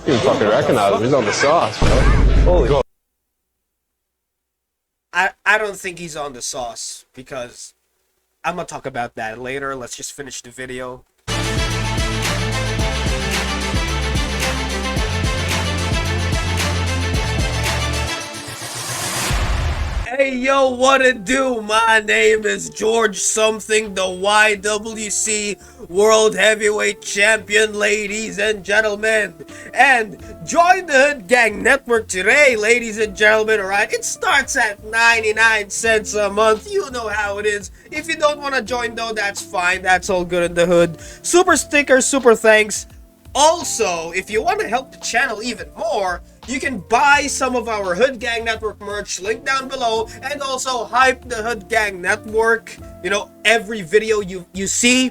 You can fucking recognize him. He's on the sauce, bro. Holy God. I don't think he's on the sauce because I'm gonna talk about that later. Let's just finish the video. Hey yo, what it do? My name is George something, the YWC World Heavyweight Champion, ladies and gentlemen. And join the Hood Gang Network today, ladies and gentlemen, alright? It starts at 99 cents a month. You know how it is. If you don't want to join though, that's fine. That's all good in the hood. Super stickers, super thanks. Also, if you want to help the channel even more, you can buy some of our Hood Gang Network merch, link down below, and also hype the Hood Gang Network, you know, every video you see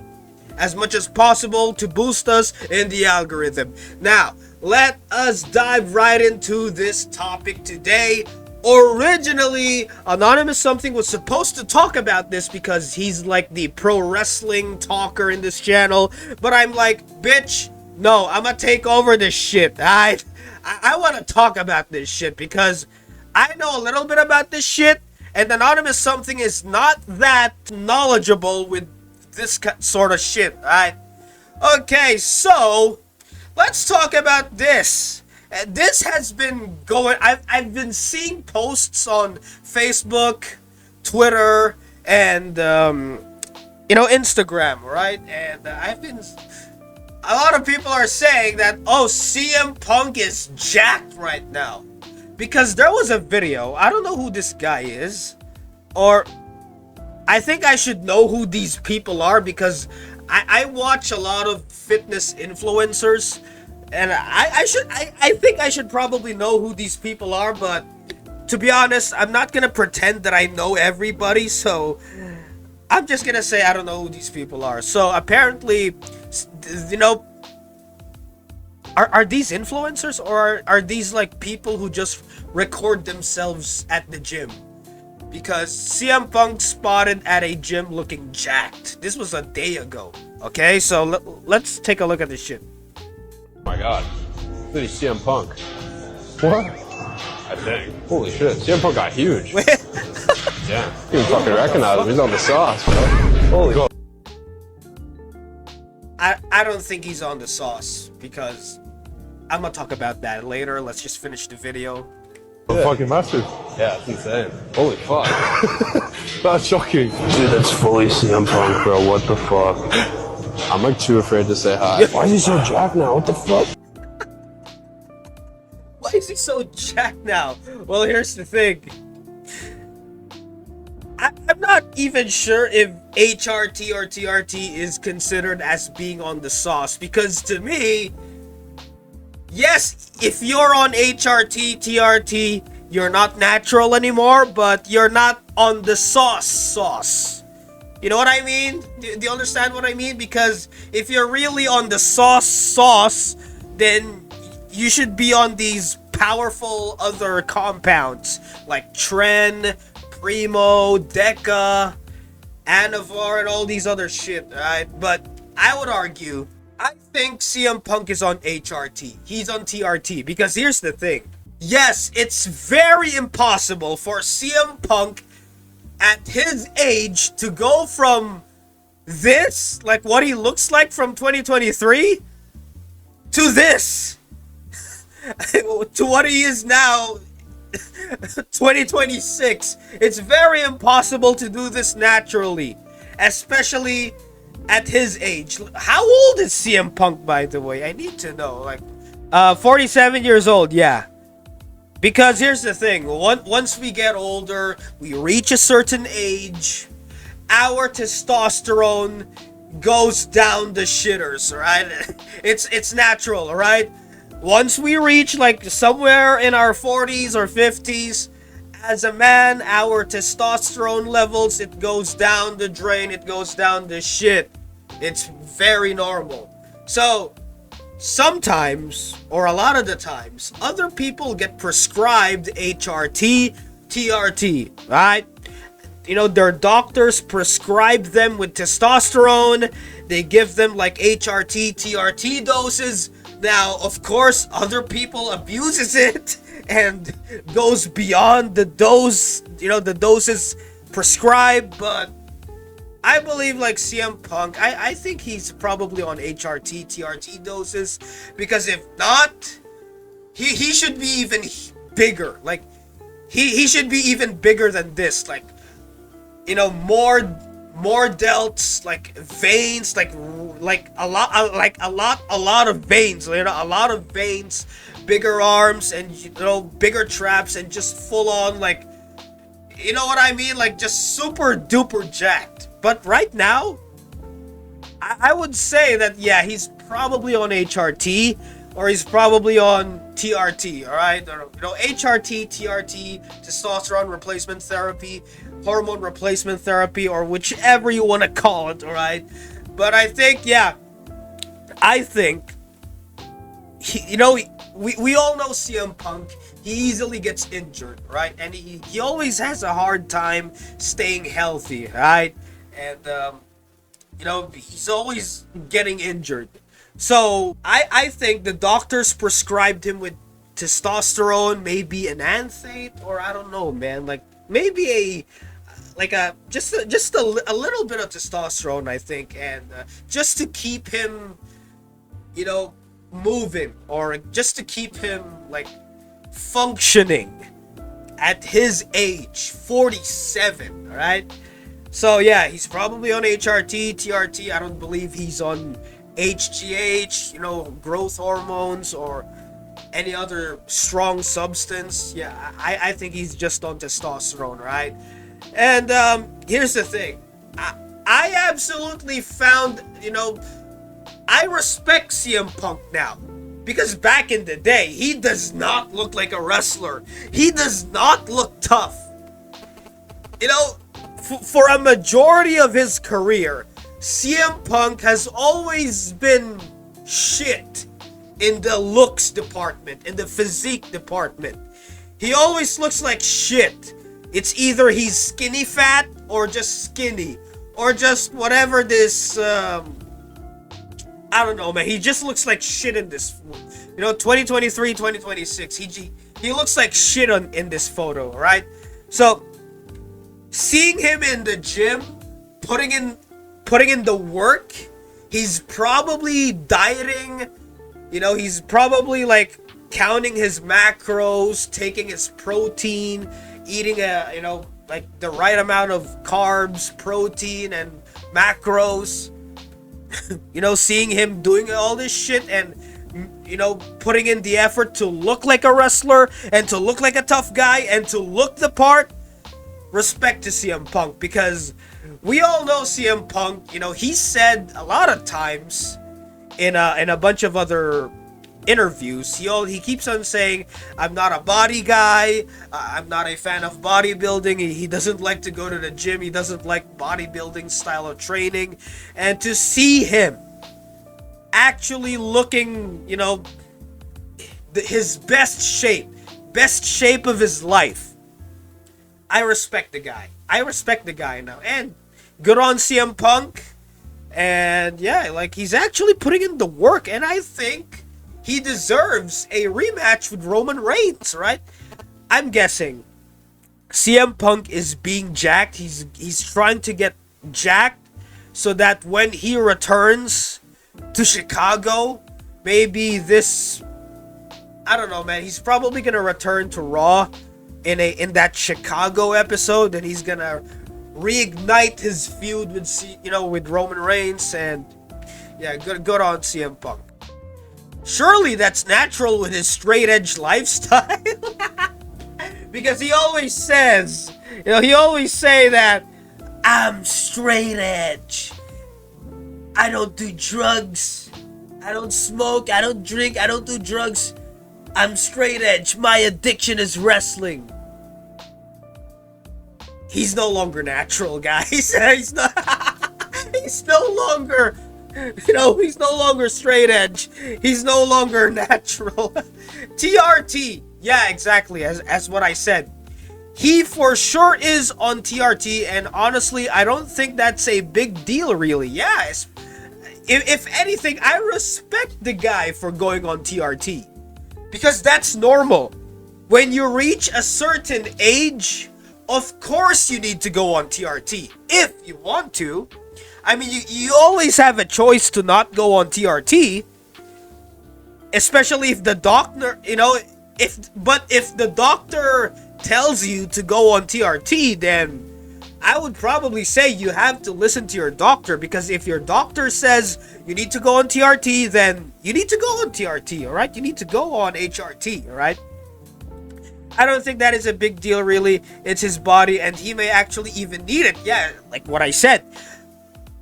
as much as possible to boost us in the algorithm. Now, let us dive right into this topic today. Originally, Anonymous Something was supposed to talk about this because he's like the pro wrestling talker in this channel, but I'm like, bitch, no, I'm gonna take over this shit. I want to talk about this shit because I know a little bit about this shit, and Anonymous Something is not that knowledgeable with this sort of shit, alright? Okay, so let's talk about this. This has been going, I've been seeing posts on Facebook, Twitter, and you know, Instagram, right? And I've been, a lot of people are saying that, oh, CM Punk is jacked right now. Because there was a video, I don't know who this guy is, or I think I should know who these people are because I watch a lot of fitness influencers, and I think I should probably know who these people are, but to be honest, I'm not gonna pretend that I know everybody, so I'm just gonna say I don't know who these people are. So apparently, you know, are these influencers, or are these like people who just record themselves at the gym? Because CM Punk spotted at a gym looking jacked. This was a day ago. Okay, so let's take a look at this shit. Oh my God. Look at CM Punk. What? I think. Holy shit. CM Punk got huge. Yeah. You can fucking recognize him. He's on the sauce, bro. Holy God. I don't think he's on the sauce because I'm gonna talk about that later. Let's just finish the video. Yeah. Fucking massive. Yeah, it's insane. Holy fuck. That's shocking. Dude, that's fully CM Punk, bro. What the fuck? I'm like too afraid to say hi. Why is he so jacked now? What the fuck? Why is he so jacked now? Well, here's the thing. I'm not even sure if HRT or TRT is considered as being on the sauce, because to me, yes, if you're on HRT, TRT, you're not natural anymore, but you're not on the sauce. You know what I mean? Do you understand what I mean? Because if you're really on the sauce, then you should be on these powerful other compounds like Tren, Primo, Deca, Anavar, and all these other shit, right? But I would argue, I think CM Punk is on HRT. He's on TRT, because here's the thing. Yes, it's very impossible for CM Punk at his age to go from this, like what he looks like from 2023, to this, to what he is now, 2026. It's very impossible to do this naturally, especially at his age. How old is CM Punk, by the way? I need to know. Like, 47 years old, yeah. Because here's the thing, once we get older, we reach a certain age, our testosterone goes down the shitters, right? It's natural, right? Once we reach like somewhere in our 40s or 50s, as a man, our testosterone levels, it goes down the drain, it goes down the shit. It's very normal. So sometimes, or a lot of the times, other people get prescribed HRT, TRT, right? You know, their doctors prescribe them with testosterone. They give them like HRT, TRT doses Now, of course, other people abuses it and goes beyond the dose, the doses prescribed, but I believe like CM Punk, I think he's probably on HRT, TRT doses, because if not, he should be even bigger. Like, he should be even bigger than this. Like, more delts, like veins, like a lot of veins. A lot of veins, bigger arms, and bigger traps, and just full on like, you know what I mean? Like, just super duper jacked. But right now, I would say that, yeah, he's probably on HRT, or he's probably on TRT, alright? HRT, TRT, testosterone replacement therapy, hormone replacement therapy, or whichever you want to call it, alright? But I think, yeah, we all know CM Punk. He easily gets injured, right? And he always has a hard time staying healthy, right? And, he's always getting injured. So, I think the doctors prescribed him with testosterone, maybe an anthate, or I don't know, man. Like, maybe just a little bit of testosterone, I think. And just to keep him, moving, or just to keep him, like, functioning at his age, 47, alright? So yeah, he's probably on HRT, TRT. I don't believe he's on HGH, growth hormones, or any other strong substance. Yeah, I think he's just on testosterone, right? And here's the thing. I absolutely found, I respect CM Punk now. Because back in the day, he does not look like a wrestler. He does not look tough. For a majority of his career, CM Punk has always been shit in the looks department, in the physique department. He always looks like shit. It's either he's skinny fat, or just skinny, or just whatever this, I don't know, man. He just looks like shit in this, 2023, 2026. He looks like shit in this photo, right? So, seeing him in the gym, putting in the work, he's probably dieting, he's probably like counting his macros, taking his protein, eating like the right amount of carbs, protein, and macros. Seeing him doing all this shit and, putting in the effort to look like a wrestler and to look like a tough guy and to look the part. Respect to CM Punk, because we all know CM Punk, he said a lot of times in a bunch of other interviews, he keeps on saying, I'm not a body guy, I'm not a fan of bodybuilding, he doesn't like to go to the gym, he doesn't like bodybuilding style of training. And to see him actually looking, his best shape of his life, I respect the guy. I respect the guy now. And good on CM Punk. And yeah, like, he's actually putting in the work, and I think he deserves a rematch with Roman Reigns, right? I'm guessing CM Punk is being jacked. He's trying to get jacked so that when he returns to Chicago, maybe this, I don't know, man. He's probably gonna return to Raw in that Chicago episode, and he's gonna reignite his feud with Roman Reigns. And yeah, good on CM Punk. Surely that's natural with his straight edge lifestyle. Because he always says, he always say that, I'm straight edge. I don't do drugs. I don't smoke. I don't drink. I don't do drugs. I'm straight edge. My addiction is wrestling. He's no longer natural, guys. He's no longer, he's no longer straight edge. He's no longer natural. TRT. Yeah, exactly. As what I said. He for sure is on TRT, and honestly, I don't think that's a big deal, really. Yeah, if anything, I respect the guy for going on TRT. Because that's normal. When you reach a certain age, of course you need to go on TRT. If you want to. I mean, you always have a choice to not go on TRT. Especially if the doctor, if the doctor tells you to go on TRT, then I would probably say you have to listen to your doctor, because if your doctor says you need to go on TRT, then you need to go on TRT, alright? You need to go on HRT, alright? I don't think that is a big deal, really. It's his body, and he may actually even need it. Yeah, like what I said.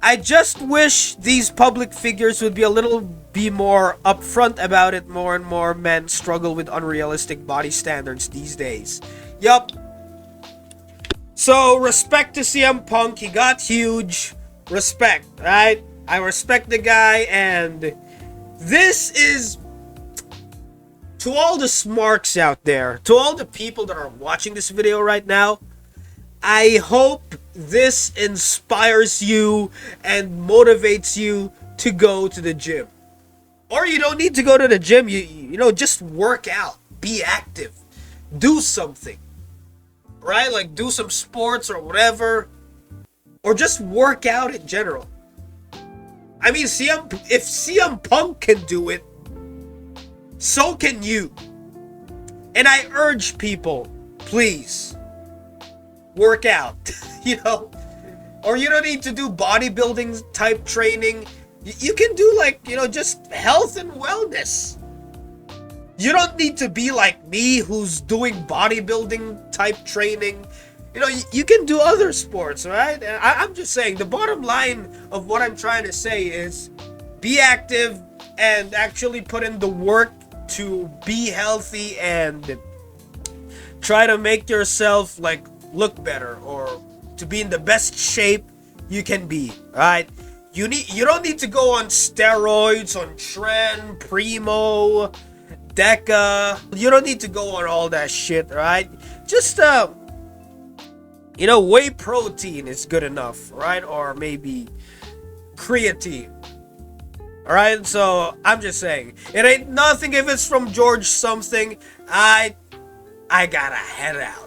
I just wish these public figures would be more upfront about it. More and more men struggle with unrealistic body standards these days. Yup. So, respect to CM Punk. He got huge. Respect, right? I respect the guy, and this is... To all the smarks out there, to all the people that are watching this video right now, I hope this inspires you and motivates you to go to the gym. Or you don't need to go to the gym, you know, just work out, be active, do something. Right? Like do some sports or whatever. Or just work out in general. I mean, if CM Punk can do it, so can you. And I urge people, please, work out, you know. Or you don't need to do bodybuilding type training. You can do like, you know, just health and wellness. You don't need to be like me who's doing bodybuilding type training. You know, you can do other sports, right? I'm just saying, the bottom line of what I'm trying to say is be active and actually put in the work to be healthy and try to make yourself like look better or to be in the best shape you can be, right? You don't need to go on steroids, on Tren, Primo, Deca. You don't need to go on all that shit, right? Just you know, whey protein is good enough, right? Or maybe creatine. Alright, so I'm just saying, it ain't nothing if it's from George something. I gotta head out.